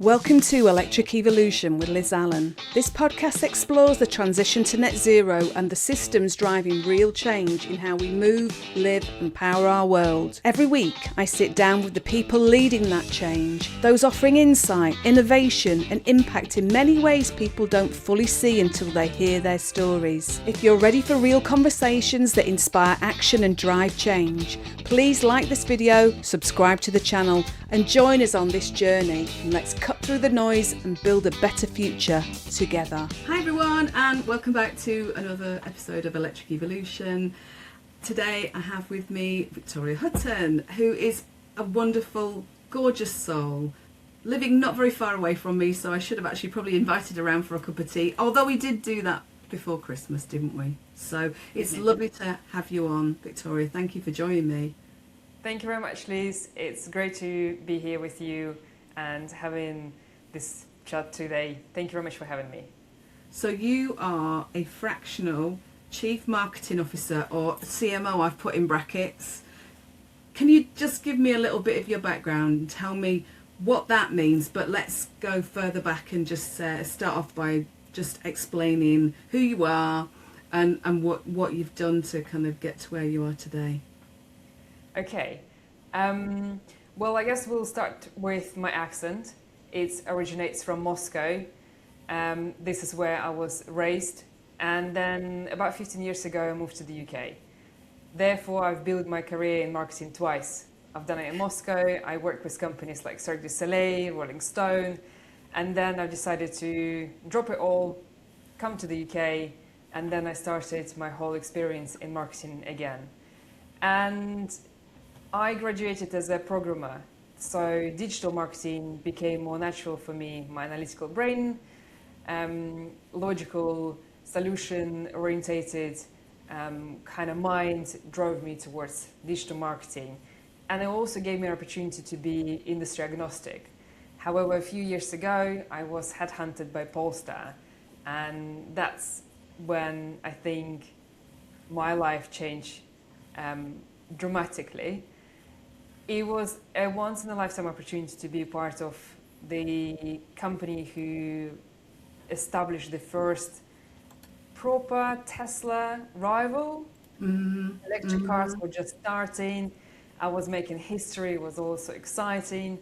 Welcome to Electric Evolution with Liz Allan. This podcast explores the transition to net zero and the systems driving real change in how we move, live and power our world. Every week I sit down with the people leading that change, those offering insight, innovation and impact in many ways people don't fully see until they hear their stories. If you're ready for real conversations that inspire action and drive change, please like this video, subscribe to the channel and join us on this journey. And let's cut through the noise and build a better future together. Hi everyone and welcome back to another episode of Electric Evolution. Today I have with me Victoria Hutton, who is a wonderful, gorgeous soul, living not very far away from me, so I should have actually probably invited her around for a cup of tea, although we did do that before Christmas, didn't we? So it's lovely to have you on, Victoria. Thank you for joining me. Thank you very much, Liz. It's great to be here with you and having this chat today. Thank you very much for having me. So you are a fractional Chief Marketing Officer, or CMO I've put in brackets. Can you just give me a little bit of your background and tell me what that means? But let's go further back and just start off by just explaining who you are and what you've done to kind of get to where you are today. Okay. Well, I guess we'll start with my accent. It originates from Moscow. This is where I was raised. And then about 15 years ago, I moved to the UK. Therefore, I've built my career in marketing twice. I've done it in Moscow. I worked with companies like Cirque du Soleil, Rolling Stone. And then I decided to drop it all, come to the UK, and then I started my whole experience in marketing again. And I graduated as a programmer, so digital marketing became more natural for me. My analytical brain, logical, solution-orientated kind of mind drove me towards digital marketing. And it also gave me an opportunity to be industry agnostic. However, a few years ago, I was headhunted by Polestar, and that's when I think my life changed dramatically. It was a once-in-a-lifetime opportunity to be part of the company who established the first proper Tesla rival. Electric cars were just starting. I was making history. It was also exciting.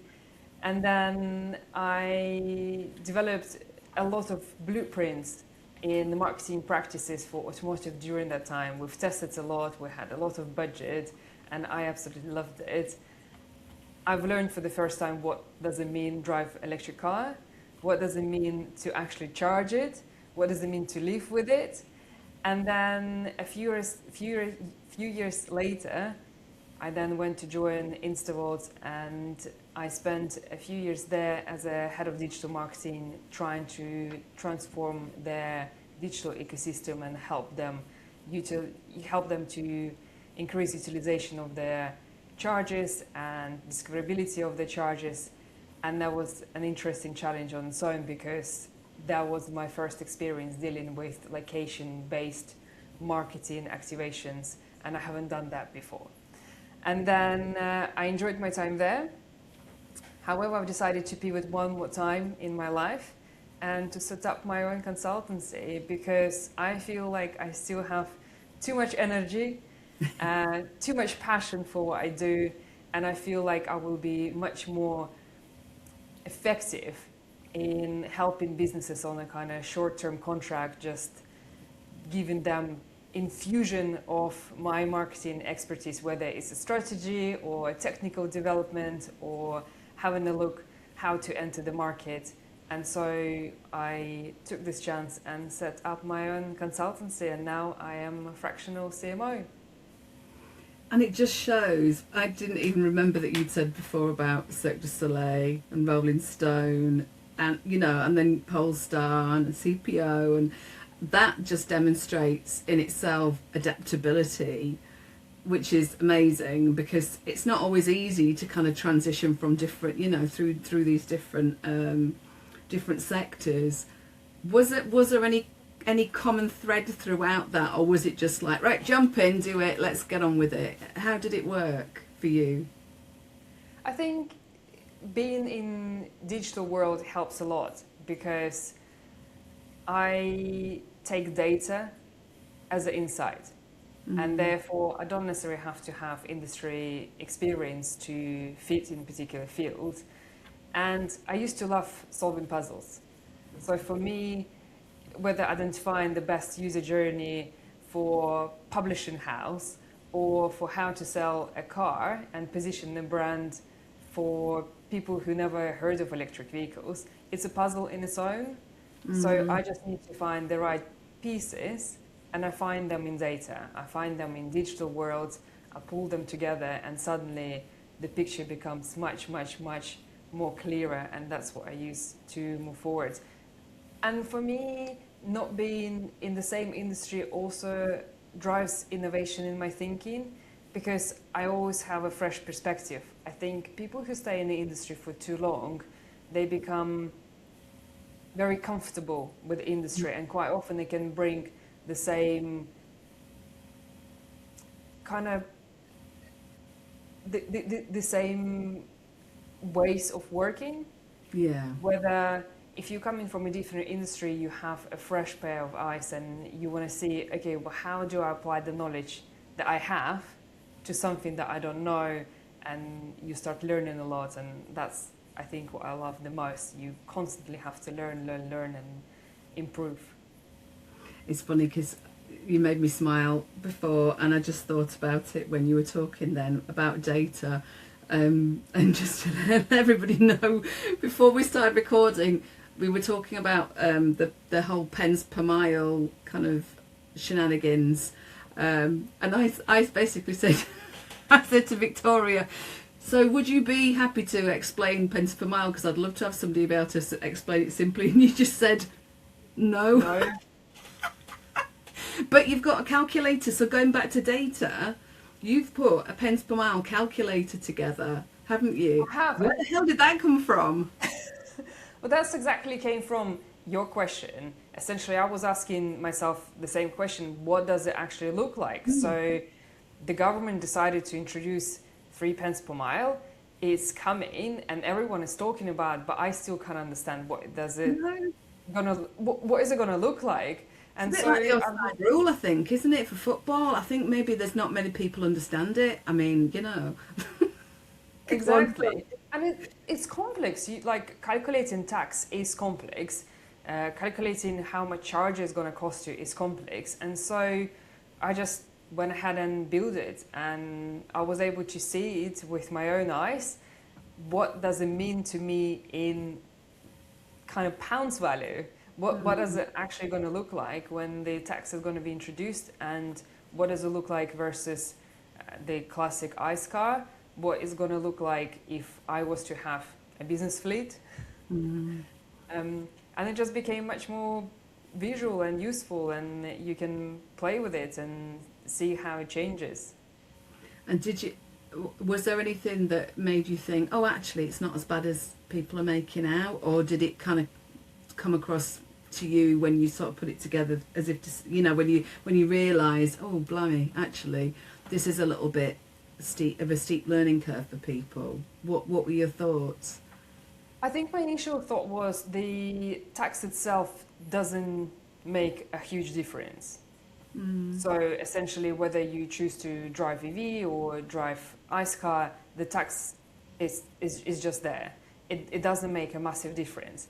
And then I developed a lot of blueprints in the marketing practices for automotive during that time. We've tested a lot. We had a lot of budget, and I absolutely loved it. I've learned for the first time what does it mean drive electric car, what does it mean to actually charge it, what does it mean to live with it. And then a few years later, I then went to join Instavolt, and I spent a few years there as a head of digital marketing, trying to transform their digital ecosystem and help them to increase utilization of their charges and discoverability of the charges. And that was an interesting challenge on its own, because that was my first experience dealing with location-based marketing activations, and I haven't done that before. And then I enjoyed my time there. However, I've decided to pivot one more time in my life and to set up my own consultancy, because I feel like I still have too much energy, too much passion for what I do, and I feel like I will be much more effective in helping businesses on a kind of short-term contract, just giving them infusion of my marketing expertise, whether it's a strategy or a technical development or having a look how to enter the market. And so I took this chance and set up my own consultancy, and now I am a fractional CMO. And it just shows, I didn't even remember that you'd said before about Cirque du Soleil and Rolling Stone and, and then Polestar and CPO, and that just demonstrates in itself adaptability, which is amazing, because it's not always easy to kind of transition from different, through these different sectors. Was there any common thread throughout that, or was it just like, right, jump in, do it, let's get on with it? How did it work for you? I think being in digital world helps a lot because I take data as an insight. And therefore, I don't necessarily have to have industry experience to fit in particular fields. And I used to love solving puzzles. So for me, whether identifying the best user journey for publishing house or for how to sell a car and position the brand for people who never heard of electric vehicles, it's a puzzle in its own. So I just need to find the right pieces, and I find them in data. I find them in digital worlds. I pull them together, and suddenly the picture becomes much, much, much more clearer, and that's what I use to move forward. And for me, not being in the same industry also drives innovation in my thinking, because I always have a fresh perspective. I think people who stay in the industry for too long, they become very comfortable with the industry, and quite often they can bring the same kind of the same ways of working. Yeah. Whether if you're coming from a different industry, you have a fresh pair of eyes and you want to see, okay, well, how do I apply the knowledge that I have to something that I don't know? And you start learning a lot, and that's, I think, what I love the most. You constantly have to learn and improve. It's funny because you made me smile before, and I just thought about it when you were talking then about data. And just to let everybody know, before we started recording, we were talking about the whole pence per mile kind of shenanigans. And I basically said, I said to Victoria, so would you be happy to explain pence per mile? Because I'd love to have somebody be able to explain it simply. And you just said, no. But you've got a calculator, so going back to data, you've put a pence per mile calculator together, haven't you? I have. Where the hell did that come from? Well, that's exactly came from your question. Essentially, I was asking myself the same question: what does it actually look like? So, the government decided to introduce 3 pence per mile. It's coming, and everyone is talking about it, but I still can't understand what is it gonna look like. And it's a bit like the offside rule, I think, isn't it, for football? I think maybe there's not many people understand it. I mean, you know. Exactly. And it's complex. Like, calculating tax is complex. Calculating how much charge is going to cost you is complex. And so I just went ahead and built it. And I was able to see it with my own eyes. What does it mean to me in kind of pounds value? What is it actually going to look like when the tax is going to be introduced, and what does it look like versus the classic ICE car? What is going to look like if I was to have a business fleet? And it just became much more visual and useful, and you can play with it and see how it changes. And was there anything that made you think, oh, actually, it's not as bad as people are making out, or did it kind of come across to you when you sort of put it together as if, you know, when you realise, oh, blimey, actually, this is a little bit steep learning curve for people? What were your thoughts? I think my initial thought was the tax itself doesn't make a huge difference. So essentially, whether you choose to drive EV or drive ICE car, the tax is just there. It doesn't make a massive difference.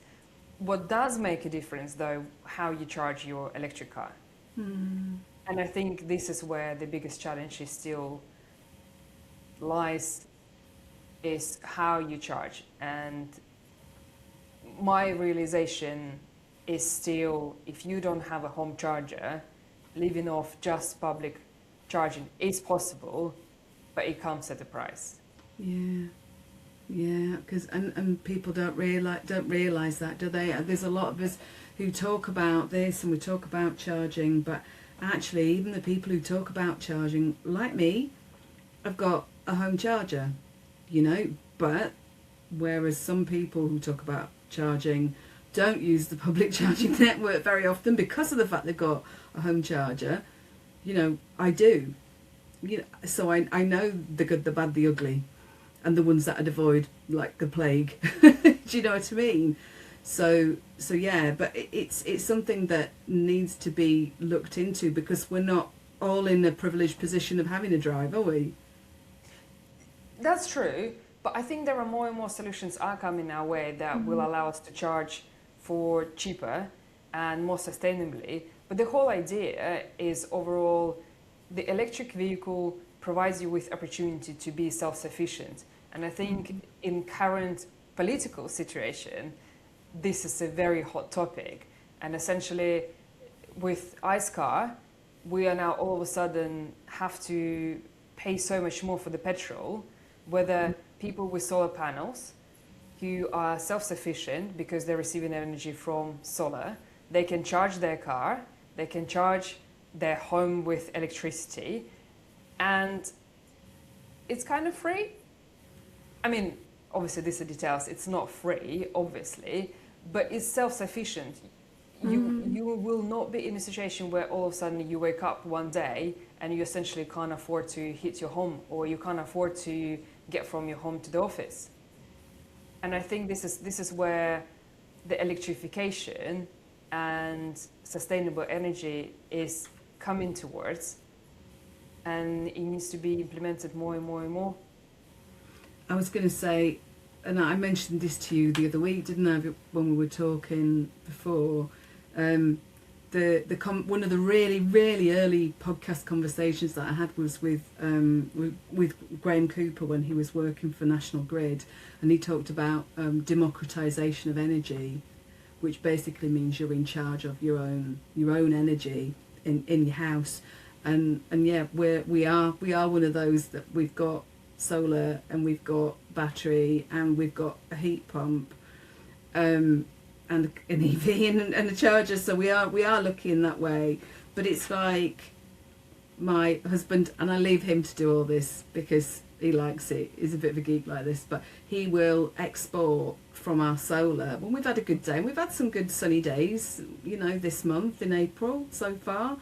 What does make a difference, though, how you charge your electric car. And I think this is where the biggest challenge is still lies, is how you charge. And my realization is still, if you don't have a home charger, living off just public charging is possible, but it comes at a price. Yeah, because and people don't realize that, do they? There's a lot of us who talk about this and we talk about charging, but actually, even the people who talk about charging, like me, have got a home charger, you know. But whereas some people who talk about charging don't use the public charging network very often because of the fact they've got a home charger, you know, I do. You know, so I know the good, the bad, the ugly. and the ones that I'd avoid like the plague. Do you know what I mean? So yeah, but it's something that needs to be looked into, because we're not all in a privileged position of having a drive, are we? That's true, but I think there are more and more solutions are coming our way that will allow us to charge for cheaper and more sustainably. But the whole idea is overall the electric vehicle provides you with opportunity to be self-sufficient. And I think in current political situation, this is a very hot topic. And essentially with ICE car, we are now all of a sudden have to pay so much more for the petrol, whether people with solar panels who are self-sufficient because they're receiving energy from solar, they can charge their car, they can charge their home with electricity, and it's kind of free. I mean, obviously these are details, it's not free, obviously, but it's self-sufficient. You will not be in a situation where all of a sudden you wake up one day and you essentially can't afford to hit your home, or you can't afford to get from your home to the office. And I think this is where the electrification and sustainable energy is coming towards, and it needs to be implemented more and more and more. I was going to say, and I mentioned this to you the other week, didn't I, when we were talking before? One of the really early podcast conversations that I had was with Graham Cooper when he was working for National Grid, and he talked about democratisation of energy, which basically means you're in charge of your own energy in your house, and yeah, we are one of those that we've got solar and we've got battery and we've got a heat pump, and an EV and a charger. So we are lucky in that way. But it's like my husband, and I leave him to do all this because he likes it. He's a bit of a geek like this, but he will export from our solar when we've had a good day, and we've had some good sunny days, this month in April so far.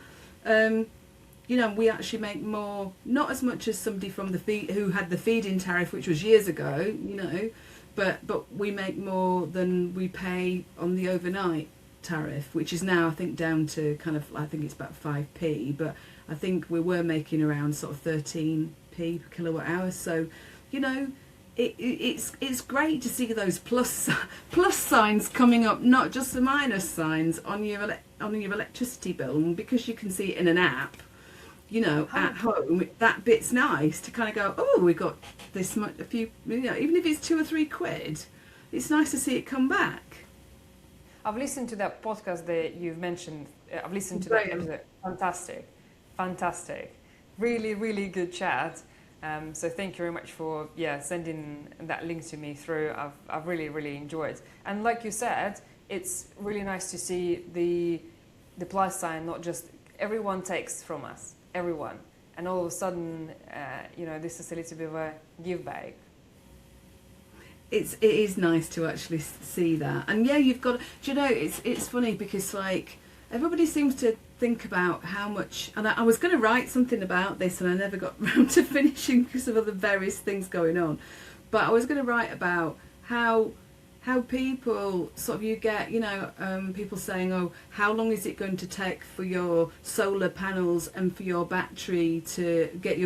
We actually make more, not as much as somebody from who had the feed-in tariff, which was years ago, but we make more than we pay on the overnight tariff, which is now I think down to I think it's about 5p, but I think we were making around sort of 13p per kilowatt hour. So, it's great to see those plus signs coming up, not just the minus signs on your electricity bill, and because you can see it in an app. At home, that bit's nice to kind of go, oh, we got this much, a few, even if it's 2 or 3 quid, it's nice to see it come back. I've listened to that podcast that you've mentioned. I've listened to that episode. Fantastic. Really, really good chat. So thank you very much for sending that link to me through. I've really, really enjoyed. And like you said, it's really nice to see the plus sign, not just everyone takes from us. Everyone, and all of a sudden this is a little bit of a give back. It is nice to actually see that. And you've got, it's funny because like everybody seems to think about how much, and I was going to write something about this and I never got round to finishing because of other various things going on, but I was going to write about how people sort of, you get people saying, oh, how long is it going to take for your solar panels and for your battery to get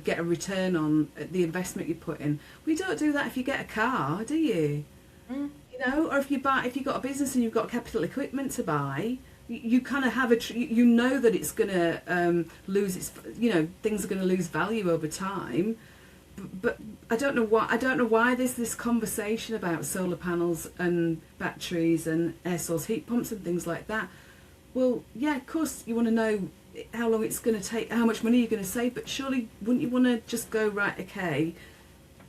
get a return on the investment you put in? We don't do that if you get a car, do you? Or if you've got a business and you've got capital equipment to buy, you kind of have that it's going to lose its, things are going to lose value over time. But I don't know why there's this conversation about solar panels and batteries and air source heat pumps and things like that. Well, yeah, of course you want to know how long it's going to take, how much money you're going to save, but surely wouldn't you want to just go, right, okay,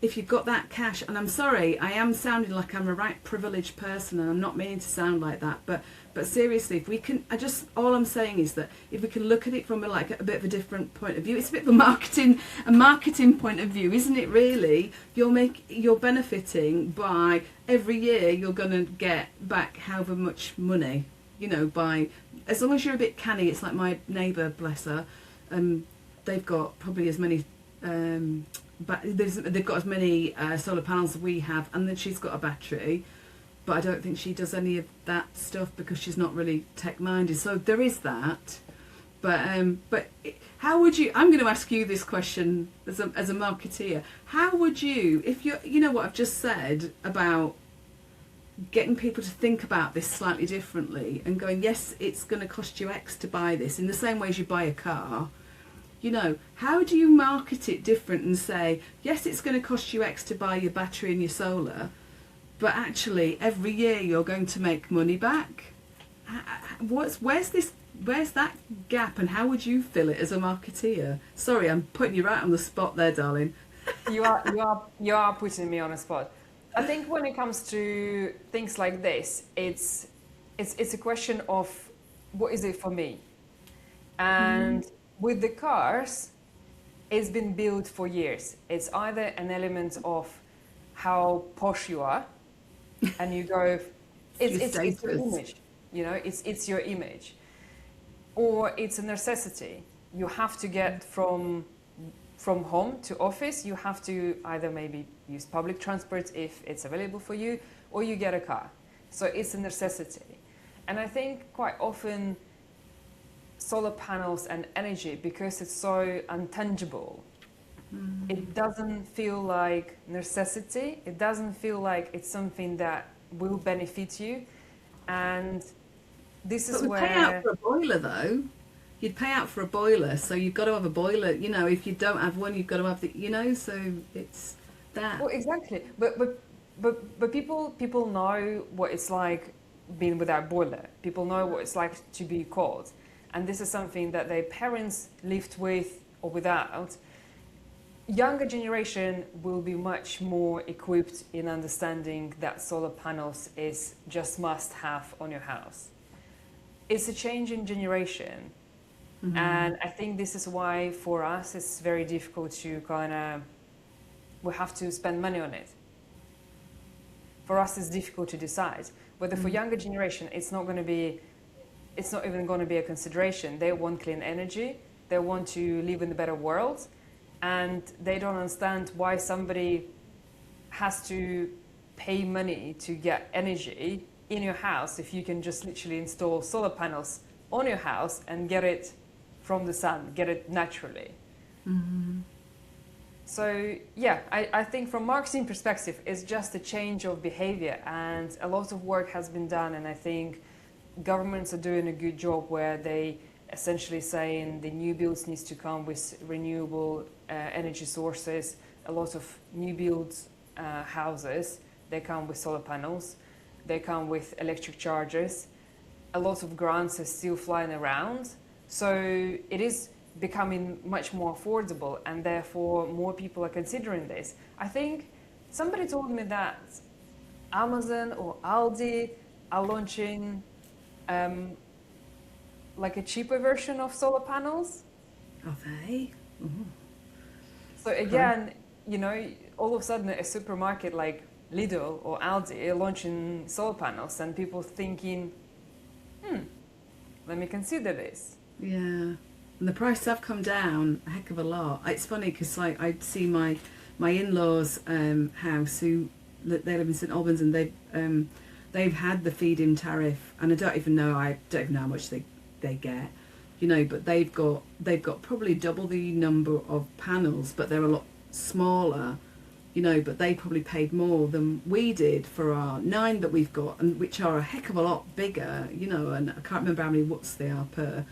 if you've got that cash, and I'm sorry, I am sounding like I'm a right privileged person and I'm not meaning to sound like that, but seriously, if we can, all I'm saying is that if we can look at it from a bit of a different point of view, it's a bit of a marketing point of view, isn't it really? You're benefiting by every year you're going to get back however much money, by, as long as you're a bit canny. It's like my neighbour, bless her, they've got probably as many but they've got as many solar panels as we have, and then she's got a battery. But I don't think she does any of that stuff because she's not really tech minded. So there is that. But how would you? I'm going to ask you this question as a marketeer. How would you, if you know what I've just said about getting people to think about this slightly differently and going, yes, it's going to cost you X to buy this, in the same way as you buy a car. You know, how do you market it different and say, yes, it's going to cost you X to buy your battery and your solar, but actually every year you're going to make money back? Where's that gap, and how would you fill it as a marketeer? Sorry, I'm putting you right on the spot there, darling. You are putting me on a spot. I think when it comes to things like this, it's a question of what is it for me. And with the cars, it's been built for years. It's either an element of how posh you are, and you go, it's your image, you know, it's your image, or it's a necessity. You have to get from home to office. You have to either maybe use public transport if it's available for you, or you get a car. So it's a necessity. And I think quite often solar panels and energy, because it's so intangible, it doesn't feel like necessity. It doesn't feel like it's something that will benefit you. And this is where... But we pay out for a boiler, though. You'd pay out for a boiler, so you've got to have a boiler. You know, if you don't have one, you've got to have the... You know, so it's that. Well, exactly. But people know what it's like being without boiler. People know what it's like to be cold. And this is something that their parents lived with or without. Younger generation will be much more equipped in understanding that solar panels is just must have on your house. It's a change in generation. And I think this is why for us it's very difficult to we have to spend money on it. For us it's difficult to decide. Whether for younger generation it's not even going to be a consideration. They want clean energy, they want to live in a better world, and they don't understand why somebody has to pay money to get energy in your house if you can just literally install solar panels on your house and get it from the sun, get it naturally. So yeah, I think from marketing perspective, it's just a change of behavior, and a lot of work has been done, and I think governments are doing a good job where they essentially saying the new builds needs to come with renewable energy sources. A lot of new builds houses, they come with solar panels, they come with electric chargers. A lot of grants are still flying around. So it is becoming much more affordable, and therefore more people are considering this. I think somebody told me that Amazon or Aldi are launching like a cheaper version of solar panels. Are they? So again, you know, all of a sudden a supermarket like Lidl or Aldi are launching solar panels, and people thinking, let me consider this. Yeah. And the prices have come down a heck of a lot. It's funny because like I see my in-laws' house, who they live in St Albans, and they've had the feed-in tariff, and I don't even know how much they get, you know, but they've got probably double the number of panels, but they're a lot smaller, you know, but they probably paid more than we did for our 9 that we've got, and which are a heck of a lot bigger, you know, and I can't remember how many watts they are per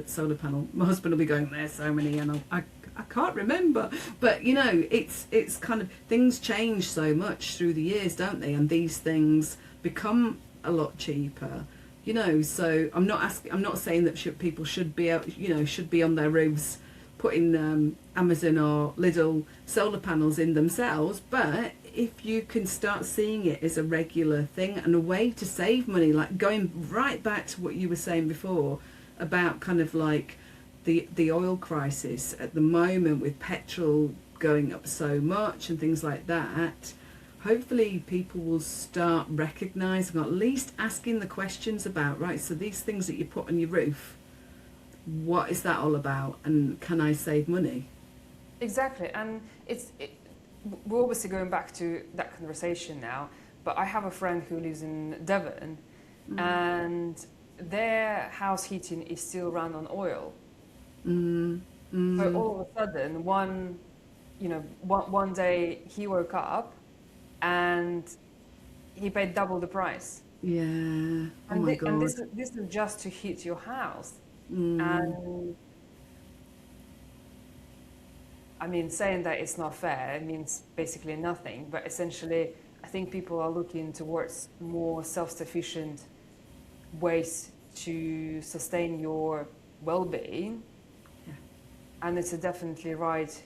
solar panel. My husband will be going, there's so many, and I can't remember, but you know, it's kind of, things change so much through the years, don't they, and these things become a lot cheaper, you know. So I'm not saying that people should be on their roofs putting Amazon or Lidl solar panels in themselves, but if you can start seeing it as a regular thing and a way to save money, like going right back to what you were saying before about kind of like the oil crisis at the moment with petrol going up so much and things like that, hopefully people will start recognising, or at least asking the questions about, right, so these things that you put on your roof, what is that all about, and can I save money? Exactly, and we're obviously going back to that conversation now. But I have a friend who lives in Devon, and their house heating is still run on oil. Mm, So mm, all of a sudden, one day he woke up and he paid double the price. yeah. Oh And my this God. is just to heat your house. Mm, And I mean, saying that it's not fair, it means basically nothing. But essentially, I think people are looking towards more self-sufficient ways to sustain your well-being, yeah. and it's a definitely right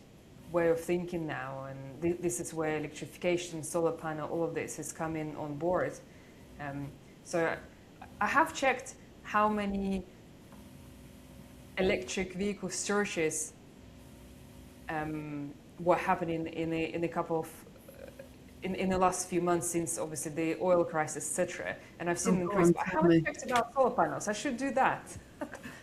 way of thinking now. And this is where electrification, solar panel, all of this is coming on board. Um, so I have checked how many electric vehicle searches were happening in a couple of in the last few months, since obviously the oil crisis, etc. And I've seen Oh, an go increase, on, but I tell haven't me. checked about solar panels. I should do that.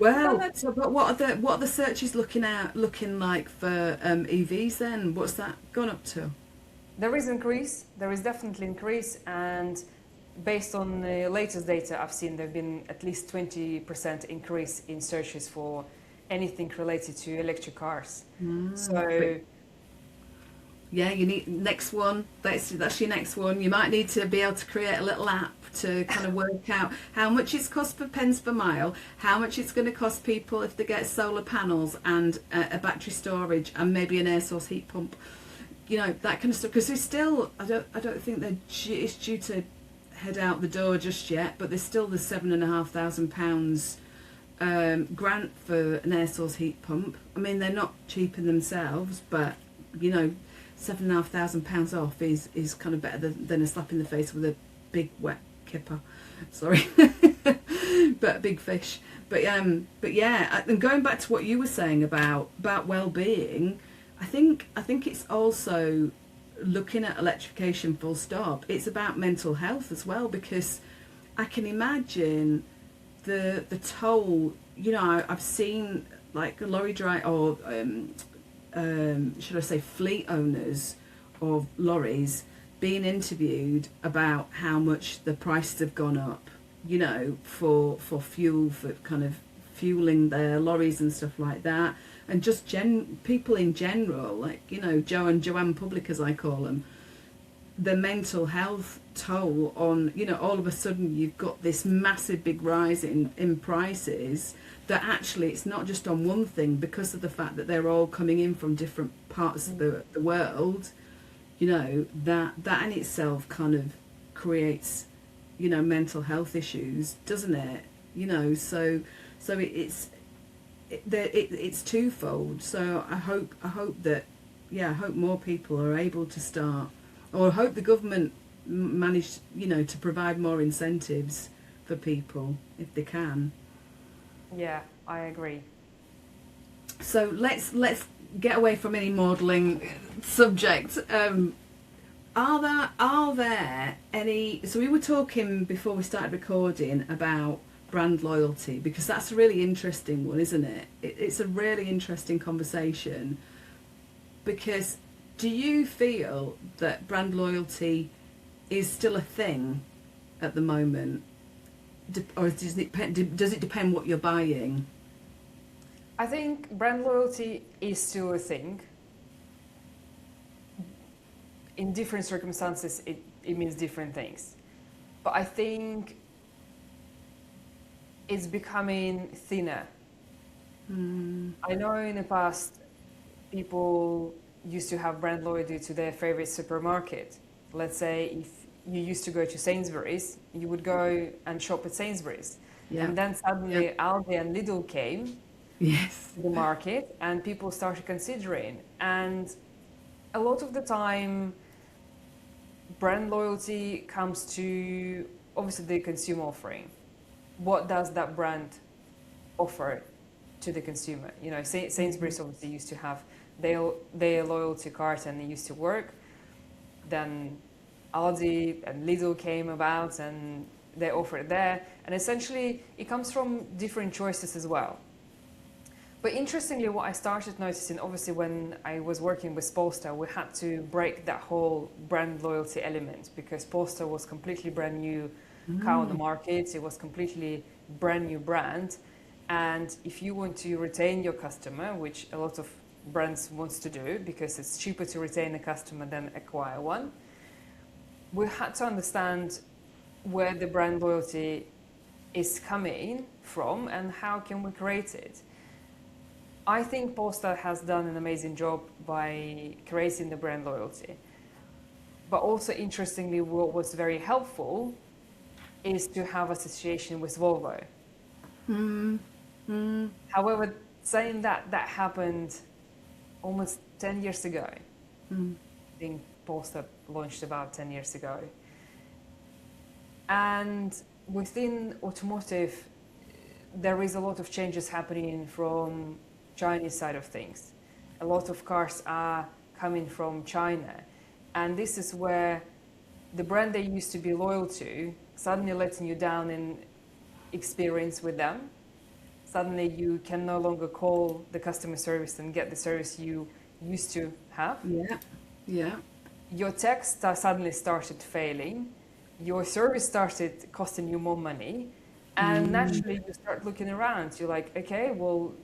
I've done Well, that. so but what are the searches looking like for EVs then? What's that gone up to? There is increase. There is definitely increase, and based on the latest data I've seen, there've been at least 20% increase in searches for anything related to electric cars. But So yeah, you need next one. That's your next one. You might need to be able to create a little app to kind of work out how much it's cost per pence per mile, how much it's going to cost people if they get solar panels and a battery storage and maybe an air source heat pump. You know, that kind of stuff. Because there's still, I don't think it's due to head out the door just yet. But there's still the £7,500 grant for an air source heat pump. I mean, they're not cheap in themselves, but you know, £7,500 off is kind of better than a slap in the face with a big wet kipper. Sorry, but a big fish. But yeah, and going back to what you were saying about well-being, I think it's also looking at electrification full stop. It's about mental health as well, because I can imagine the toll. You know, I've seen like lorry drive or should I say fleet owners of lorries being interviewed about how much the prices have gone up, you know, for fuel, for kind of fueling their lorries and stuff like that, and just people in general, like, you know, Joe and Joanne Public as I call them, the mental health toll on, you know, all of a sudden you've got this massive big rise in prices, that actually it's not just on one thing, because of the fact that they're all coming in from different parts of the world, you know, that in itself kind of creates, you know, mental health issues, doesn't it? You know, so it's twofold. So I hope that, yeah, I hope more people are able to start, or I hope the government manage, you know, to provide more incentives for people if they can. yeah, I agree. So let's get away from any modelling subject. Are there any? So we were talking before we started recording about brand loyalty, because that's a really interesting one, isn't it? It's a really interesting conversation, because do you feel that brand loyalty is still a thing at the moment, or does it depend what you're buying? I think brand loyalty is still a thing. In different circumstances, it means different things. But I think it's becoming thinner. I know in the past, people used to have brand loyalty to their favorite supermarket. Let's say if you used to go to Sainsbury's, you would go and shop at Sainsbury's. Yeah. And then suddenly Yeah. Aldi and Lidl came Yes. to the market, and people started considering. And a lot of the time, brand loyalty comes to obviously the consumer offering. What does that brand offer to the consumer? You know, Sainsbury's obviously used to have their loyalty card, and it used to work. Then Aldi and Lidl came about, and they offer it there. And essentially, it comes from different choices as well. But interestingly, what I started noticing, obviously, when I was working with Polestar, we had to break that whole brand loyalty element because Polestar was completely brand new car on the market. It was completely brand new brand. And if you want to retain your customer, which a lot of brands wants to do because it's cheaper to retain a customer than acquire one, we had to understand where the brand loyalty is coming from and how can we create it. I think Polestar has done an amazing job by creating the brand loyalty. But also, interestingly, what was very helpful is to have association with Volvo. However, saying that, that happened almost 10 years ago. I think Polestar launched about 10 years ago. And within automotive, there is a lot of changes happening from Chinese side of things. A lot of cars are coming from China. And this is where the brand they used to be loyal to suddenly letting you down in experience with them. Suddenly you can no longer call the customer service and get the service you used to have. Yeah. Your tech suddenly started failing. Your service started costing you more money. And naturally you start looking around. You're like, okay, well,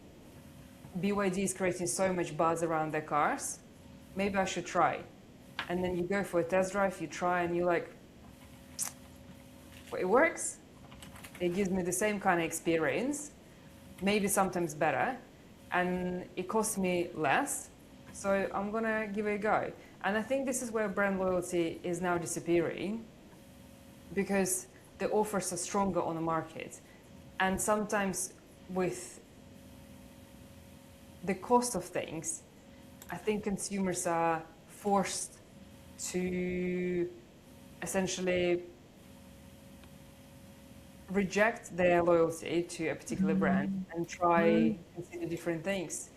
BYD is creating so much buzz around their cars. Maybe I should try. And then you go for a test drive, you try and you're like, well, it works. It gives me the same kind of experience, maybe sometimes better, and it costs me less. So I'm gonna give it a go. And I think this is where brand loyalty is now disappearing because the offers are stronger on the market. And sometimes with the cost of things, I think consumers are forced to essentially reject their loyalty to a particular brand and try consider different things.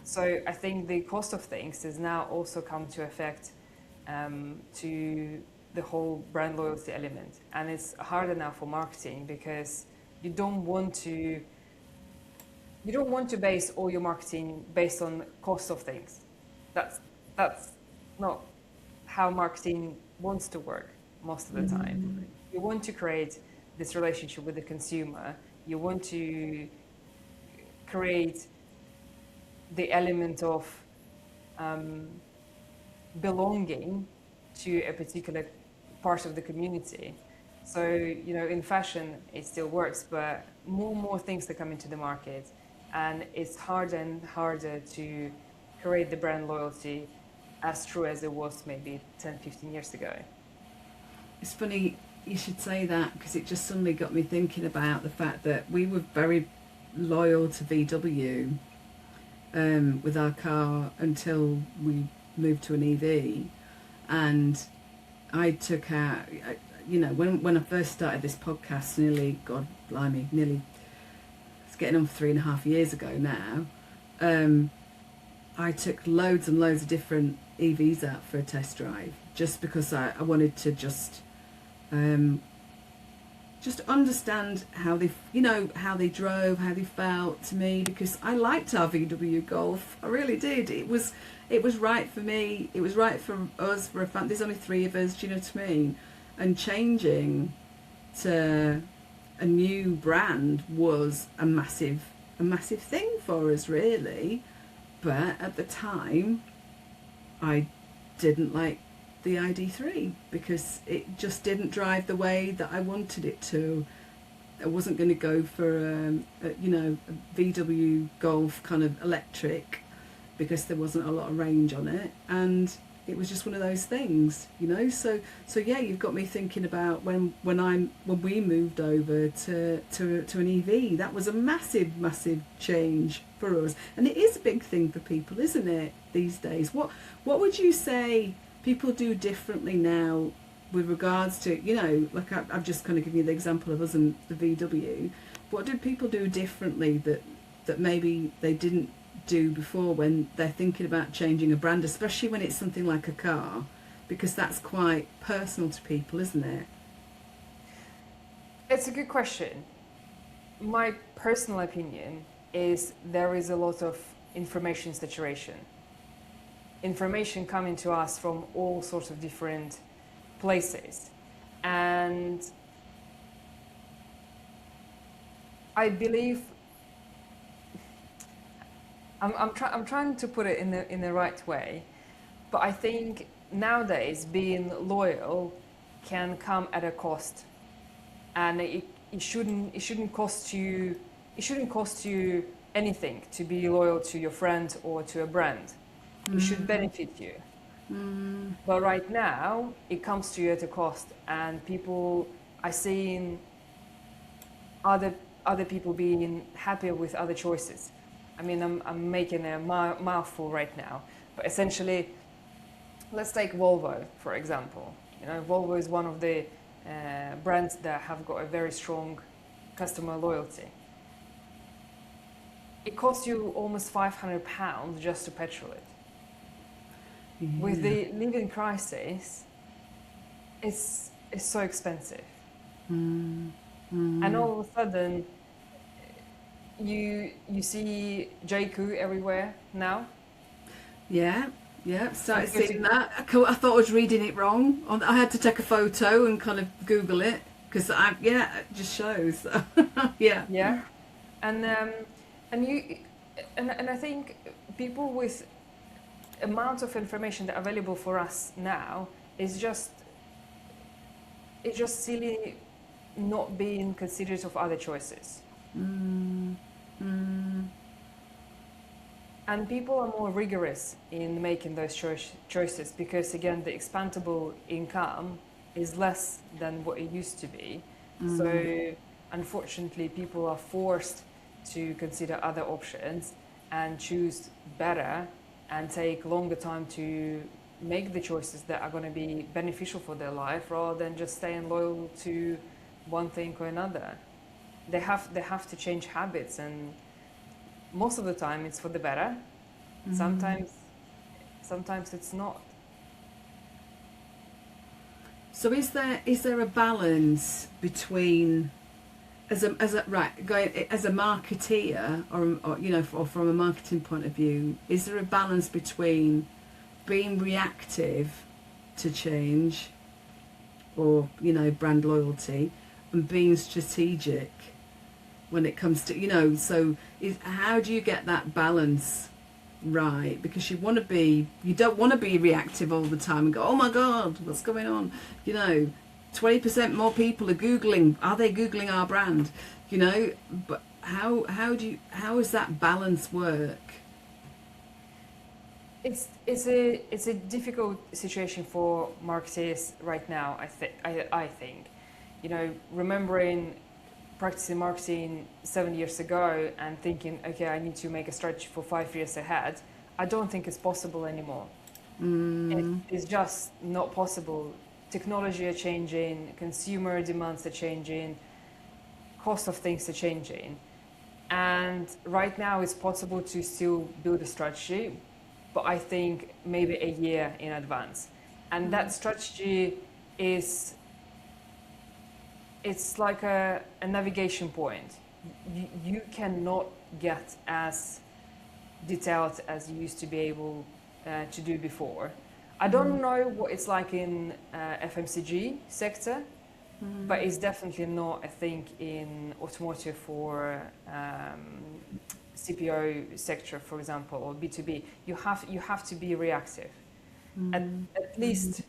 So I think the cost of things has now also come to affect to the whole brand loyalty element. And it's harder now for marketing because you don't want to base all your marketing based on cost of things. That's not how marketing wants to work most of the time. You want to create this relationship with the consumer. You want to create the element of belonging to a particular part of the community. So, in fashion, it still works, but more and more things are coming to the market, and it's harder and harder to create the brand loyalty as true as it was maybe 10, 15 years ago. It's funny you should say that because it just suddenly got me thinking about the fact that we were very loyal to VW with our car until we moved to an EV. And I took out, when I first started this podcast nearly, it's getting on for 3.5 years ago now, I took loads and loads of different EVs out for a test drive just because I wanted to just understand how they drove, how they felt to me, because I liked our VW Golf. I really did. It was right for me. It was right for us, for a family. There's only 3 of us, do you know what I mean? And changing to a new brand was a massive thing for us, really. But at the time, I didn't like the ID3 because it just didn't drive the way that I wanted it to. I wasn't going to go for a VW Golf kind of electric because there wasn't a lot of range on it, and it was just one of those things, So yeah, you've got me thinking about when we moved over to an EV. That was a massive change for us, and it is a big thing for people, isn't it, these days? What would you say people do differently now with regards to, like I've just kind of given you the example of us and the VW. What do people do differently that maybe they didn't do before when they're thinking about changing a brand, especially when it's something like a car, because that's quite personal to people, isn't it? It's a good question. My personal opinion is there is a lot of information saturation. Information coming to us from all sorts of different places. And I believe I'm trying to put it in the right way, but I think nowadays being loyal can come at a cost, and it shouldn't cost you anything to be loyal to your friend or to a brand. It should benefit you. But right now it comes to you at a cost, and people are seeing other people being happier with other choices. I mean, I'm making a mouthful right now, but essentially, let's take Volvo, for example. You know, Volvo is one of the brands that have got a very strong customer loyalty. It costs you almost £500 just to petrol it. Yeah. With the living crisis, it's so expensive. And all of a sudden, you see JQ everywhere now. Yeah, started seeing that. I thought I was reading it wrong. I had to take a photo and kind of Google it because it just shows. Yeah. And I think people with amount of information that are available for us now is just silly not being considerate of other choices. And people are more rigorous in making those choices because, again, the expandable income is less than what it used to be. So unfortunately, people are forced to consider other options and choose better and take longer time to make the choices that are going to be beneficial for their life rather than just staying loyal to one thing or another. They have to change habits, and most of the time it's for the better. Sometimes it's not. So is there a balance between as a marketeer or from a marketing point of view, is there a balance between being reactive to change or brand loyalty and being strategic when it comes to how do you get that balance right? Because you don't want to be reactive all the time and go, oh my god, what's going on? 20% more people are they googling our brand? But how does that balance work? It's a difficult situation for marketers right now. I think remembering practicing marketing 7 years ago and thinking, okay, I need to make a strategy for 5 years ahead, I don't think it's possible anymore. It's just not possible. Technology are changing, consumer demands are changing, cost of things are changing. And right now it's possible to still build a strategy, but I think maybe a year in advance. And that strategy it's like a navigation point. You cannot get as detailed as you used to be able to do before. I don't know what it's like in FMCG sector, but it's definitely not, I think, in automotive or CPO sector, for example, or B2B. You have to be reactive. At least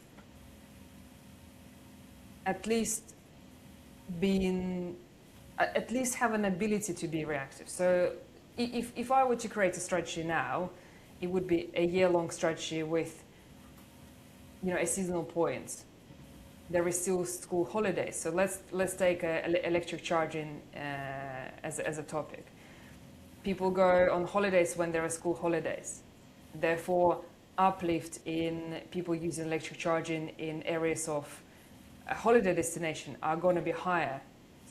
have an ability to be reactive. So if I were to create a strategy now, it would be a year-long strategy with a seasonal point. There is still school holidays, so let's take electric charging as a topic. People go on holidays when there are school holidays. Therefore, uplift in people using electric charging in areas of a holiday destination are going to be higher.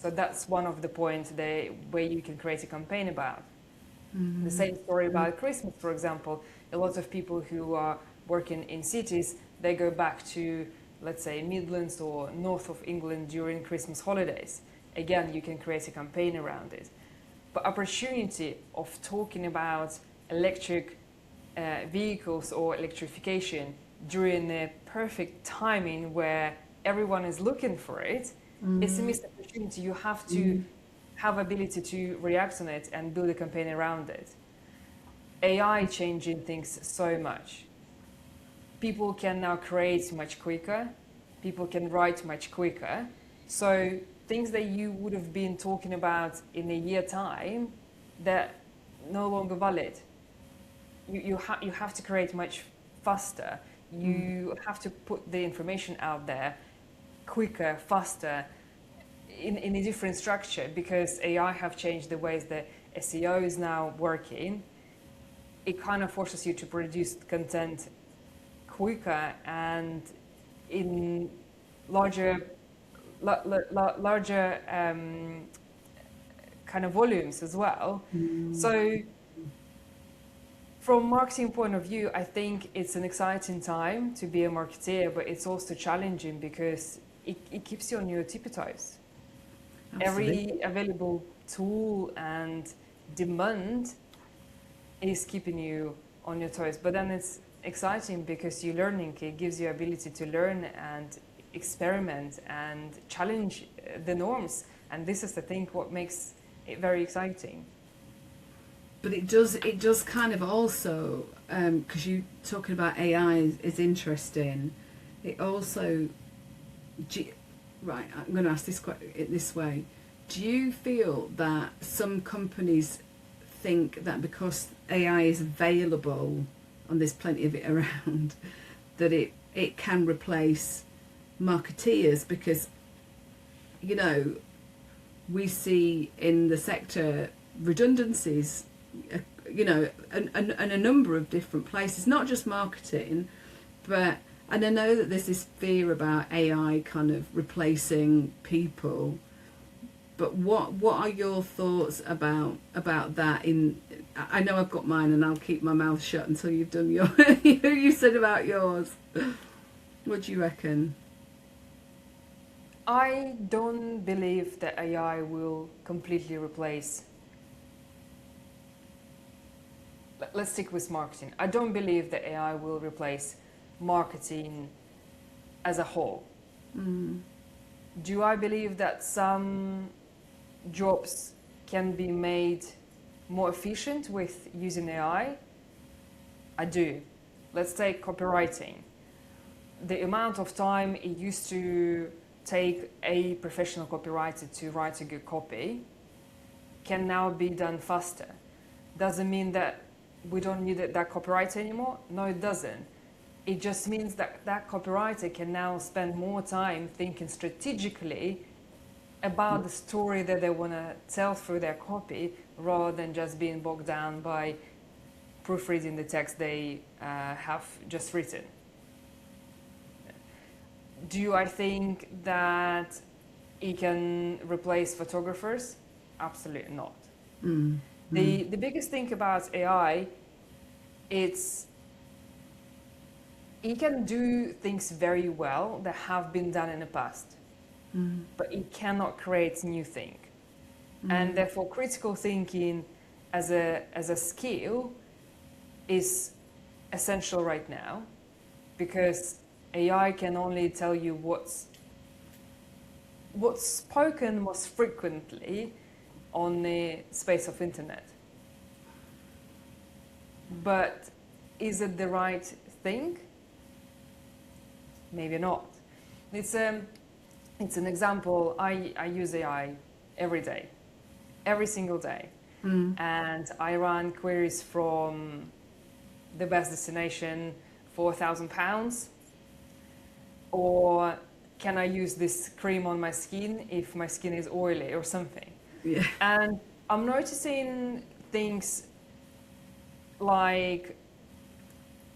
So that's one of the points where you can create a campaign about. The same story about Christmas, for example. A lot of people who are working in cities, they go back to, let's say, Midlands or north of England during Christmas holidays. Again, you can create a campaign around it. but opportunity of talking about electric vehicles or electrification during the perfect timing where everyone is looking for it, it's a missed opportunity. You have to have ability to react on it and build a campaign around it. AI changing things so much. People can now create much quicker. People can write much quicker. So things that you would have been talking about in a year time, they're no longer valid. You have to create much faster. You have to put the information out there quicker, faster, in a different structure, because AI have changed the ways that SEO is now working. It kind of forces you to produce content quicker and in larger kind of volumes as well. So from marketing point of view, I think it's an exciting time to be a marketeer, but it's also challenging because it keeps you on your tippy toes. Absolutely. Every available tool and demand is keeping you on your toes. But then it's exciting because you're learning. It gives you ability to learn and experiment and challenge the norms. And this is, I think, what makes it very exciting. But it does kind of also, because you talking about AI is interesting. It also, right, I'm going to ask this way. Do you feel that some companies think that because AI is available and there's plenty of it around, that it can replace marketeers? Because, you know, we see in the sector redundancies, you know, and a number of different places, not just marketing, but, and I know that there's this fear about AI kind of replacing people, but what are your thoughts about that? I know I've got mine, and I'll keep my mouth shut until you've done your you said about yours. What do you reckon? I don't believe that AI will completely replace. Let's stick with marketing. I don't believe that AI will replace marketing as a whole. Do I believe that some jobs can be made more efficient with using AI? I do. Let's take copywriting. The amount of time it used to take a professional copywriter to write a good copy can now be done faster. Doesn't mean that we don't need that copywriter anymore. No, it doesn't. It just means that that copywriter can now spend more time thinking strategically about the story that they want to tell through their copy, rather than just being bogged down by proofreading the text they have just written. Do I think that it can replace photographers? Absolutely not. The biggest thing about AI, it can do things very well that have been done in the past, but it cannot create new thing. And therefore critical thinking as a skill is essential right now, because AI can only tell you what's spoken most frequently on the space of internet. But is it the right thing? Maybe not. It's an example. I use AI every day, every single day. And I run queries from the best destination for £1,000, or can I use this cream on my skin if my skin is oily or something? Yeah. And I'm noticing things like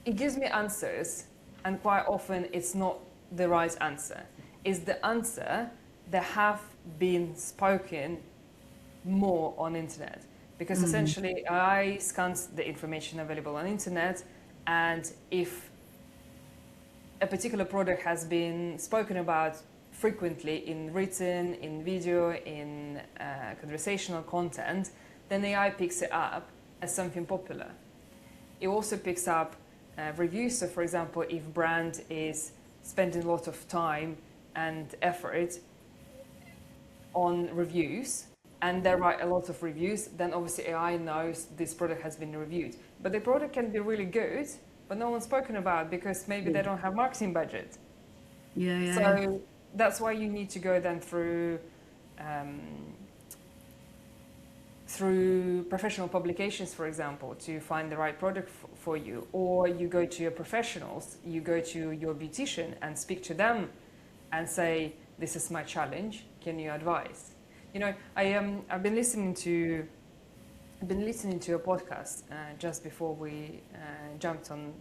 it gives me answers, and quite often it's not the right answer. It's the answer that have been spoken more on internet, because essentially I scans the information available on internet, and if a particular product has been spoken about frequently in written, in video, in conversational content, then AI picks it up as something popular. It also picks up reviews. So, for example, if brand is spending a lot of time and effort on reviews, and they write a lot of reviews, then obviously AI knows this product has been reviewed. But the product can be really good, but no one's spoken about because maybe they don't have marketing budget. So that's why you need to go then through professional publications, for example, to find the right product for you. Or you go to your professionals, you go to your beautician and speak to them and say, this is my challenge, can you advise? You know, I've been listening to a podcast just before we jumped on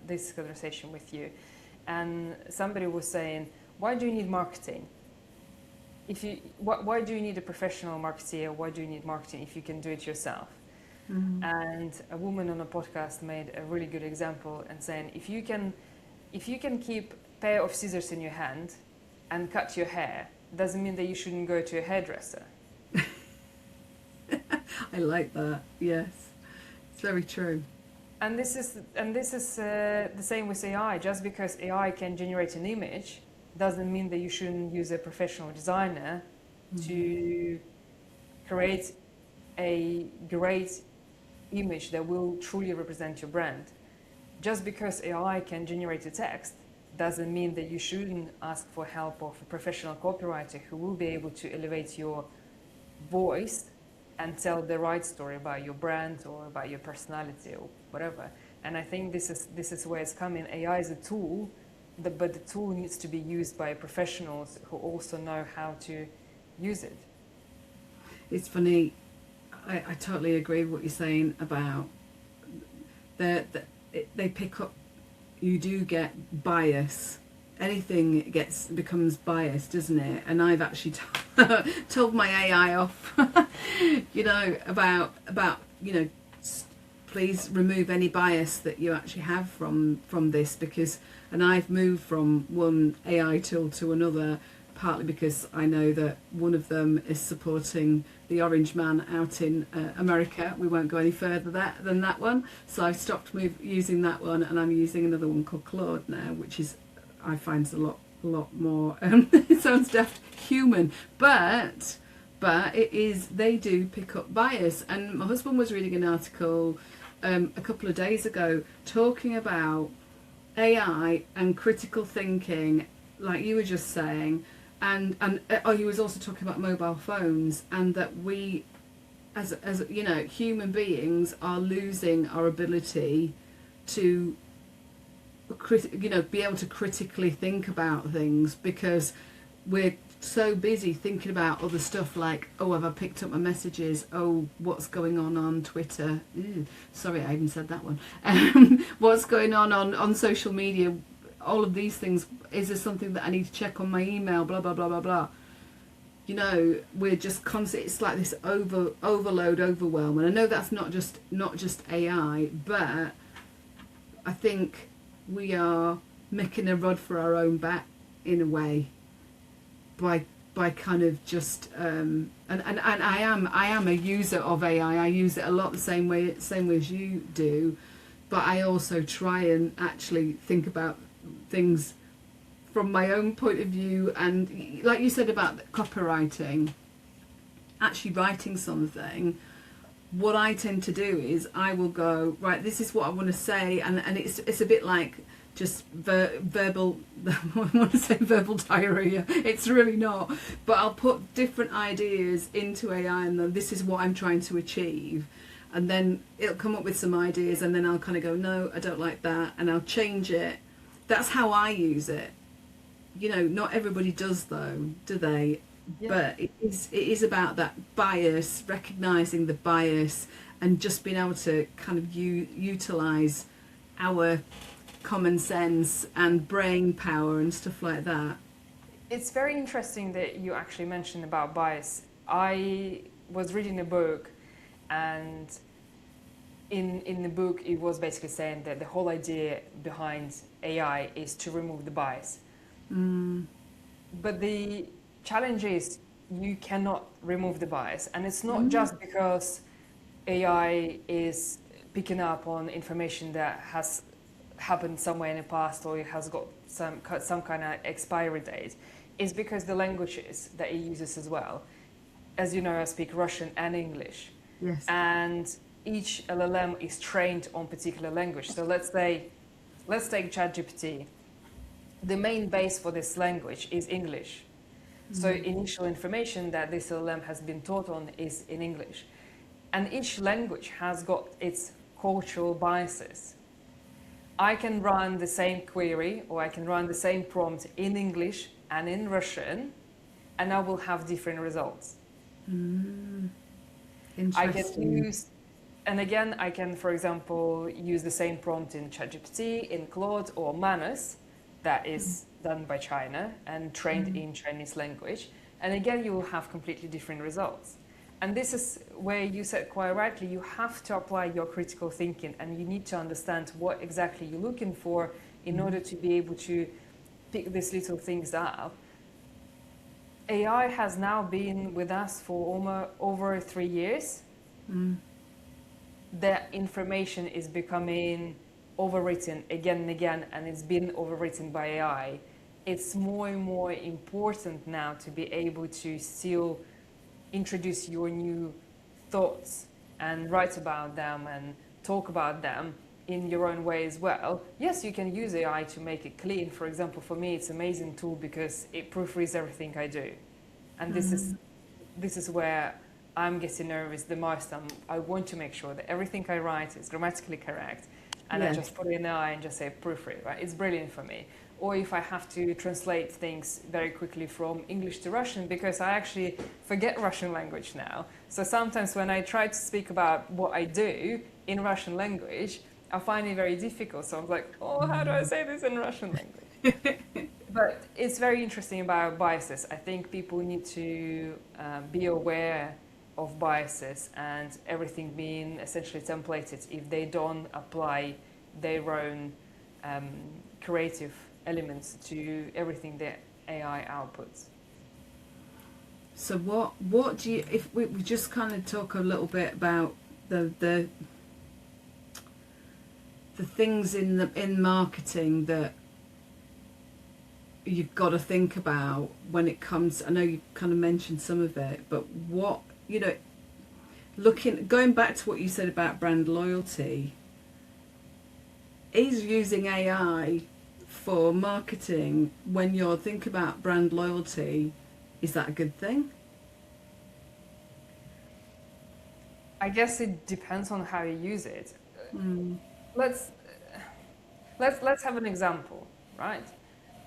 this conversation with you, and somebody was saying, why do you need marketing? Why do you need a professional marketeer? Why do you need marketing if you can do it yourself? Mm-hmm. And a woman on a podcast made a really good example and saying, if you can keep a pair of scissors in your hand and cut your hair, doesn't mean that you shouldn't go to a hairdresser. I like that. Yes, it's very true. And this is the same with AI. Just because AI can generate an image doesn't mean that you shouldn't use a professional designer to create a great image that will truly represent your brand. Just because AI can generate a text doesn't mean that you shouldn't ask for help of a professional copywriter who will be able to elevate your voice and tell the right story about your brand or about your personality or whatever. And I think this is where it's coming. AI is a tool, but the tool needs to be used by professionals who also know how to use it. It's funny, I totally agree with what you're saying about they pick up. You do get bias. Anything becomes biased, doesn't it? And I've actually told my AI off, about please remove any bias that you actually have from this, because, and I've moved from one AI tool to another, partly because I know that one of them is supporting the orange man out in America. We won't go any further than that one. So I've stopped using that one, and I'm using another one called Claude now, which is, I find, a lot more, it sounds daft, human. But it is, they do pick up bias. And my husband was reading an article a couple of days ago talking about AI and critical thinking, like you were just saying. And he was also talking about mobile phones, and that we, as human beings, are losing our ability to, be able to critically think about things, because we're so busy thinking about other stuff, like, oh, have I picked up my messages? Oh, what's going on Twitter? Ew, sorry, I even said that one. What's going on social media? All of these things. Is there something that I need to check on my email? Blah blah blah blah blah. We're just constant. It's like this overload, overwhelm. And I know that's not just AI, but I think we are making a rod for our own back in a way by kind of just and I am a user of AI. I use it a lot the same way as you do, but I also try and actually think about things from my own point of view. And like you said about copywriting, actually writing something, what I tend to do is I will go, right, this is what I want to say, and it's a bit like just verbal I want to say verbal diarrhea. It's really not, but I'll put different ideas into AI, and then this is what I'm trying to achieve, and then it'll come up with some ideas, and then I'll kind of go, no, I don't like that, and I'll change it. That's how I use it. Not everybody does, though, do they? Yeah. But it is about that bias, recognising the bias, and just being able to kind of utilise our common sense and brain power and stuff like that. It's very interesting that you actually mentioned about bias. I was reading a book, and in the book it was basically saying that the whole idea behind AI is to remove the bias. But the challenge is you cannot remove the bias. And it's not just because AI is picking up on information that has happened somewhere in the past or it has got some kind of expiry date. It's because the languages that it uses as well. As you know, I speak Russian and English. Yes. And each LLM is trained on particular language. So let's take ChatGPT. The main base for this language is English. So initial information that this LLM has been taught on is in English. And each language has got its cultural biases. I can run the same query or I can run the same prompt in English and in Russian, and I will have different results. I can use, and again, I can, for example, use the same prompt in ChatGPT, in Claude or Manus, that is done by China and trained in Chinese language. And again, you will have completely different results. And this is where you said quite rightly, you have to apply your critical thinking and you need to understand what exactly you're looking for in order to be able to pick these little things up. AI has now been with us for over 3 years. The information is becoming overwritten again and again, and it's been overwritten by AI. It's more and more important now to be able to still introduce your new thoughts and write about them and talk about them in your own way as well. Yes, you can use AI to make it clean. For example, for me, it's an amazing tool because it proofreads everything I do. And this is where I'm getting nervous the most. I want to make sure that everything I write is grammatically correct. And I just put it in AI and just say proofread, right? It's brilliant for me. Or if I have to translate things very quickly from English to Russian, because I actually forget Russian language now. So sometimes when I try to speak about what I do in Russian language, I find it very difficult. So I'm like, oh, how do I say this in Russian language? But it's very interesting about biases. I think people need to be aware of biases and everything being essentially templated if they don't apply their own creative elements to everything that AI outputs. So what do you, if we just kind of talk a little bit about the things in marketing that you've got to think about when it comes, I know you kind of mentioned some of it, but what, you know, going back to what you said about brand loyalty, is using AI for marketing when you're thinking about brand loyalty, is that a good thing? I guess it depends on how you use it. Let's have an example, right?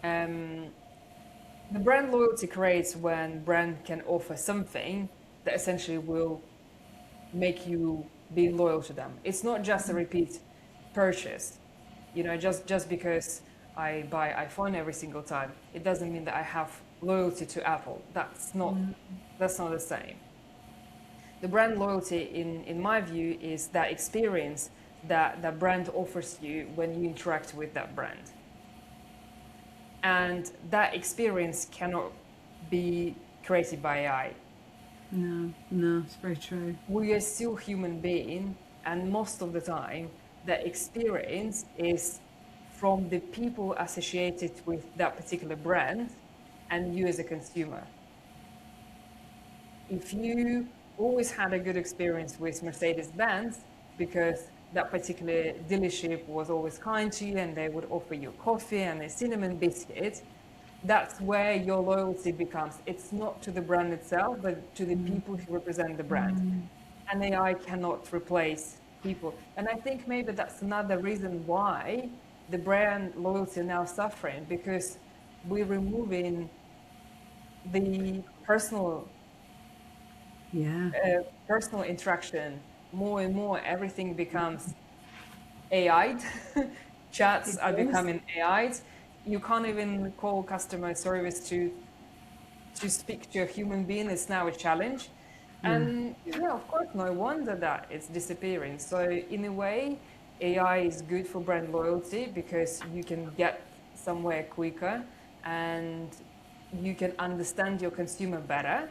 The brand loyalty creates when brand can offer something that essentially will make you be loyal to them. It's not just a repeat purchase. You know, just because I buy iPhone every single time, it doesn't mean that I have loyalty to Apple. That's not the same. The brand loyalty, in my view, is that experience that the brand offers you when you interact with that brand. And that experience cannot be created by AI. No, it's very true. We are still human beings, and most of the time, the experience is from the people associated with that particular brand and you as a consumer. If you always had a good experience with Mercedes-Benz because that particular dealership was always kind to you and they would offer you coffee and a cinnamon biscuit, that's where your loyalty becomes. It's not to the brand itself, but to the people who represent the brand. And AI cannot replace people. And I think maybe that's another reason why the brand loyalty now suffering, because we're removing the personal interaction more and more. Everything becomes AI'd. Chats are becoming AI'd. You can't even call customer service to speak to a human being. It's now a challenge. And yeah, of course, no wonder that it's disappearing. So in a way, AI is good for brand loyalty because you can get somewhere quicker and you can understand your consumer better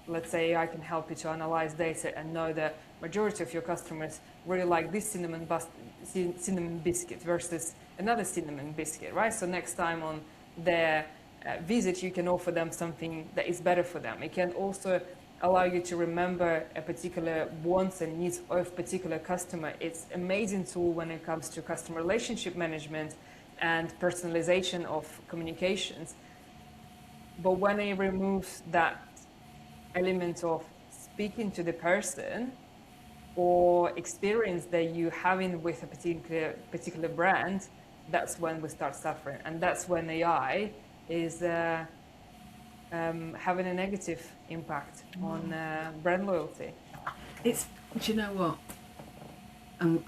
let's say I can help you to analyze data and know that majority of your customers really like this cinnamon biscuit versus another cinnamon biscuit, right? So next time on their visit, you can offer them something that is better for them. It can also allow you to remember a particular wants and needs of particular customer. It's an amazing tool when it comes to customer relationship management and personalization of communications. But when it removes that element of speaking to the person or experience that you having with a particular brand, that's when we start suffering, and that's when AI is having a negative impact on brand loyalty. It's, do you know what? I'm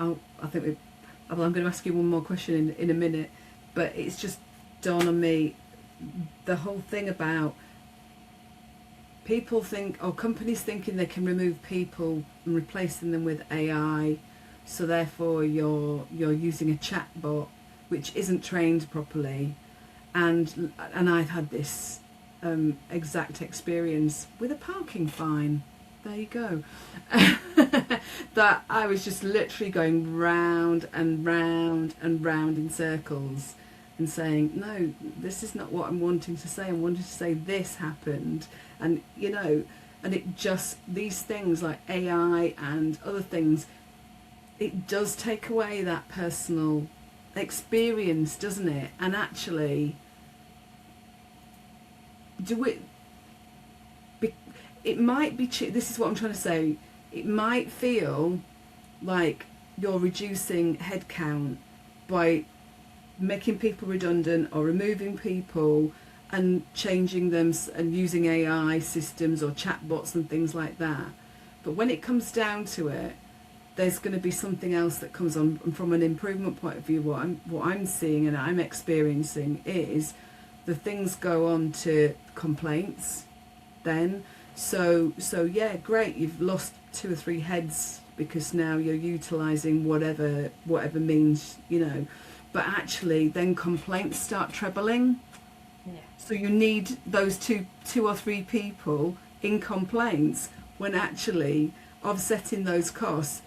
going to ask you one more question in a minute, but it's just dawned on me the whole thing about people think, or companies thinking they can remove people and replacing them with AI, so therefore you're using a chatbot which isn't trained properly, and I've had this exact experience with a parking fine. There you go. That I was just literally going round and round and round in circles and saying, no, this is not what I'm wanting to say. I'm wanting to say this happened. And, and it just, these things like AI and other things, it does take away that personal experience, doesn't it? And actually, it might be, this is what I'm trying to say, it might feel like you're reducing headcount by making people redundant or removing people and changing them and using AI systems or chatbots and things like that. But when it comes down to it, there's going to be something else that comes on. And from an improvement point of view, what I'm seeing and I'm experiencing is the things go on to complaints then. So yeah, great, you've lost 2 or 3 heads because now you're utilising whatever means, but actually then complaints start trebling. Yeah. So you need those two or 3 people in complaints, when actually offsetting those costs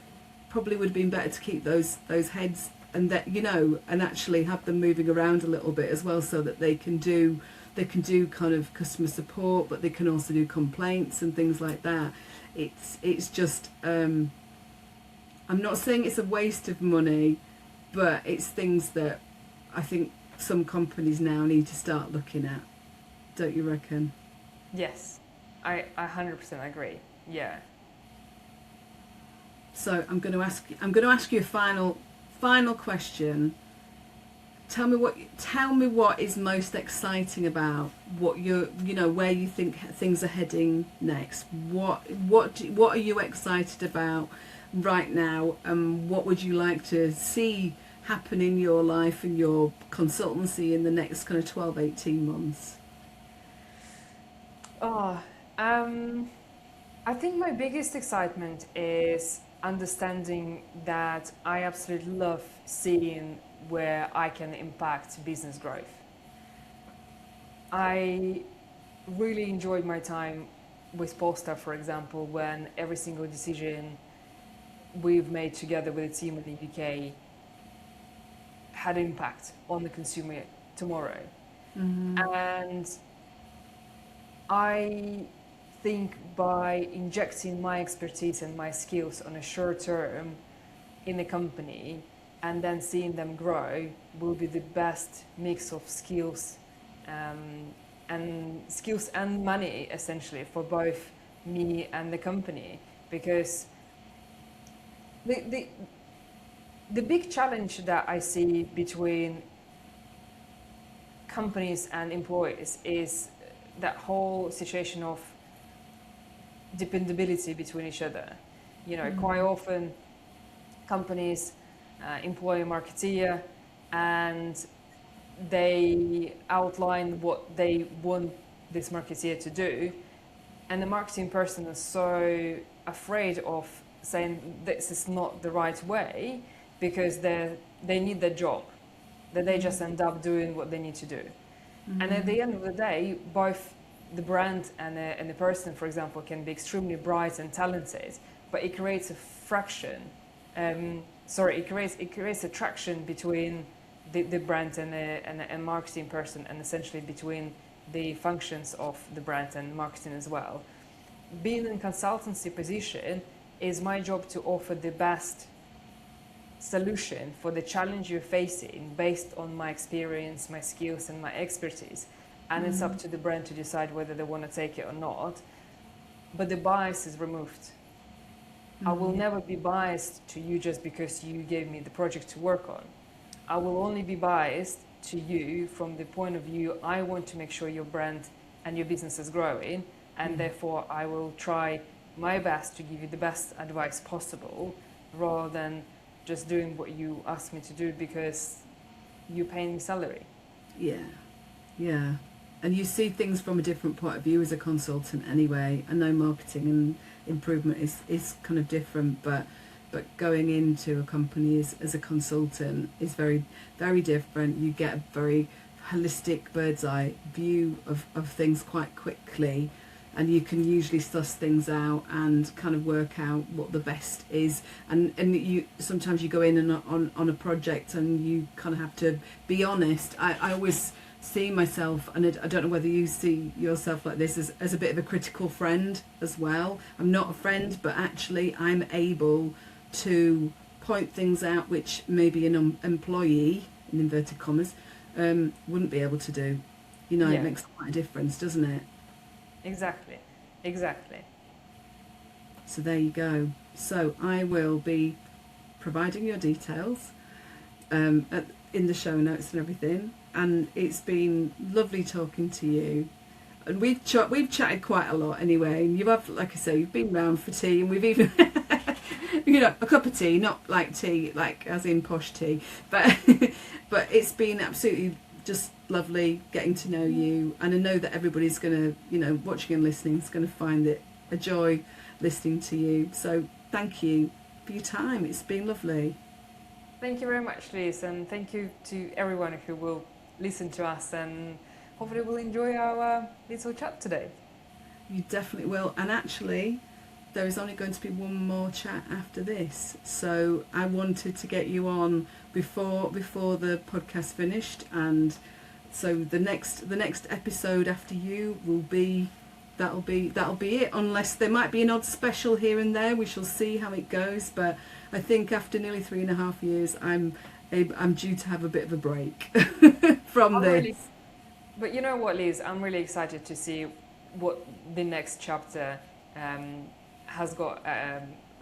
probably would have been better to keep those heads, and that, and actually have them moving around a little bit as well, so that they can do kind of customer support, but they can also do complaints and things like that. It's just I'm not saying it's a waste of money, but it's things that I think some companies now need to start looking at. Don't you reckon? Yes, I 100% agree. Yeah. So I'm going to ask you a final question. Tell me what is most exciting about what where you think things are heading next. What are you excited about right now, and what would you like to see happen in your life and your consultancy in the next kind of 12-18 months? I think my biggest excitement is understanding that I absolutely love seeing where I can impact business growth. I really enjoyed my time with Polestar, for example, when every single decision we've made together with the team in the UK had impact on the consumer tomorrow. Mm-hmm. And I think by injecting my expertise and my skills on a short term in a company and then seeing them grow will be the best mix of skills and money, essentially, for both me and the company. Because the big challenge that I see between companies and employees is that whole situation of dependability between each other. Mm-hmm. Quite often companies employ a marketeer and they outline what they want this marketeer to do, and the marketing person is so afraid of saying this is not the right way because they need their job, that they just end up doing what they need to do. Mm-hmm. And at the end of the day, both the brand and the person, for example, can be extremely bright and talented, but it creates a friction. It creates a traction between the brand and a marketing person, and essentially between the functions of the brand and marketing as well. Being in consultancy position is my job to offer the best solution for the challenge you're facing based on my experience, my skills and my expertise. And it's up to the brand to decide whether they want to take it or not. But the bias is removed. I will never be biased to you just because you gave me the project to work on. I will only be biased to you from the point of view I want to make sure your brand and your business is growing, and therefore I will try my best to give you the best advice possible, rather than just doing what you ask me to do because you're paying me salary. Yeah. And you see things from a different point of view as a consultant anyway. I know marketing and improvement is kind of different, but going into a company as a consultant is very, very different. You get a very holistic bird's eye view of things quite quickly, and you can usually suss things out and kind of work out what the best is. And you sometimes you go in and on a project and you kind of have to be honest. I always see myself, and I don't know whether you see yourself like this, as a bit of a critical friend as well. I'm not a friend, but actually I'm able to point things out which maybe an employee, in inverted commas, wouldn't be able to do. You know, It makes quite a difference, doesn't it? Exactly. So there you go. So I will be providing your details in the show notes and everything. And it's been lovely talking to you. And we've chatted quite a lot anyway. And you have, like I say, you've been round for tea, and we've even, a cup of tea, not like tea, like as in posh tea, but it's been absolutely just lovely getting to know you. And I know that everybody's going to, watching and listening is going to find it a joy listening to you. So thank you for your time. It's been lovely. Thank you very much, Liz, and thank you to everyone who will listen to us, and hopefully will enjoy our little chat today. You definitely will. And actually, there is only going to be one more chat after this, so I wanted to get you on before the podcast finished, and so the next episode after you will be that'll be it, unless there might be an odd special here and there. We shall see how it goes, but I think after nearly 3.5 years I'm due to have a bit of a break from this. But you know what, Liz, I'm really excited to see what the next chapter has got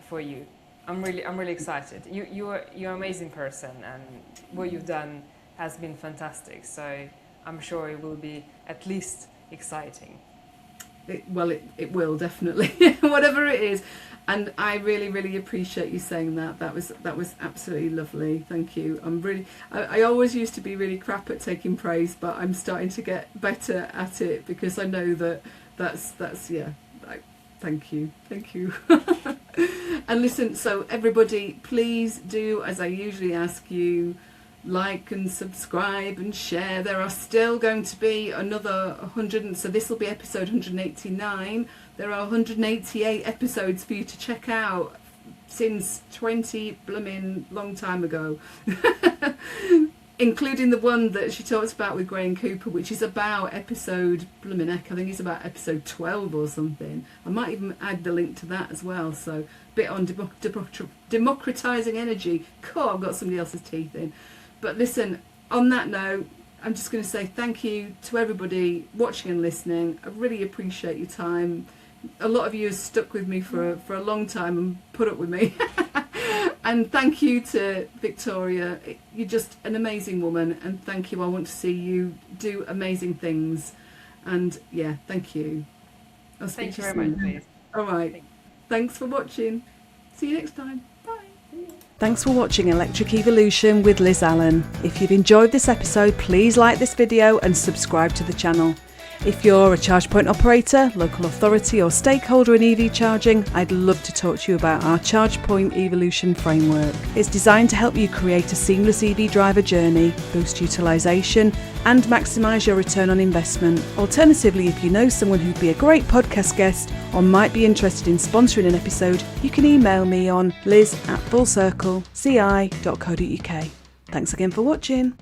for you. I'm really excited. You're an amazing person, and what you've done has been fantastic. So I'm sure it will be at least exciting. It will definitely, whatever it is. And I really, really appreciate you saying that. That was absolutely lovely. Thank you. I always used to be really crap at taking praise, but I'm starting to get better at it, because I know that's thank you. And listen, so everybody, please do, as I usually ask you, like and subscribe and share. There are still going to be another 100, so this will be episode 189. There are 188 episodes for you to check out since 20 blooming long time ago, including the one that she talks about with Graham Cooper, which is about episode blooming heck, I think it's about episode 12 or something. I might even add the link to that as well. So a bit on democratising energy. Cool, I've got somebody else's teeth in. But listen, on that note, I'm just going to say thank you to everybody watching and listening. I really appreciate your time. A lot of you have stuck with me for a long time and put up with me. And thank you to Victoria. You're just an amazing woman, and thank you. I want to see you do amazing things. And yeah, thank you. I'll speak to you very much, please. All right. Thanks for watching. See you next time. Thanks for watching Electric Evolution with Liz Allan. If you've enjoyed this episode, please like this video and subscribe to the channel. If you're a charge point operator, local authority or stakeholder in EV charging, I'd love to talk to you about our Charge Point Evolution framework. It's designed to help you create a seamless EV driver journey, boost utilisation and maximise your return on investment. Alternatively, if you know someone who'd be a great podcast guest or might be interested in sponsoring an episode, you can email me on liz@fullcircleci.co.uk. Thanks again for watching.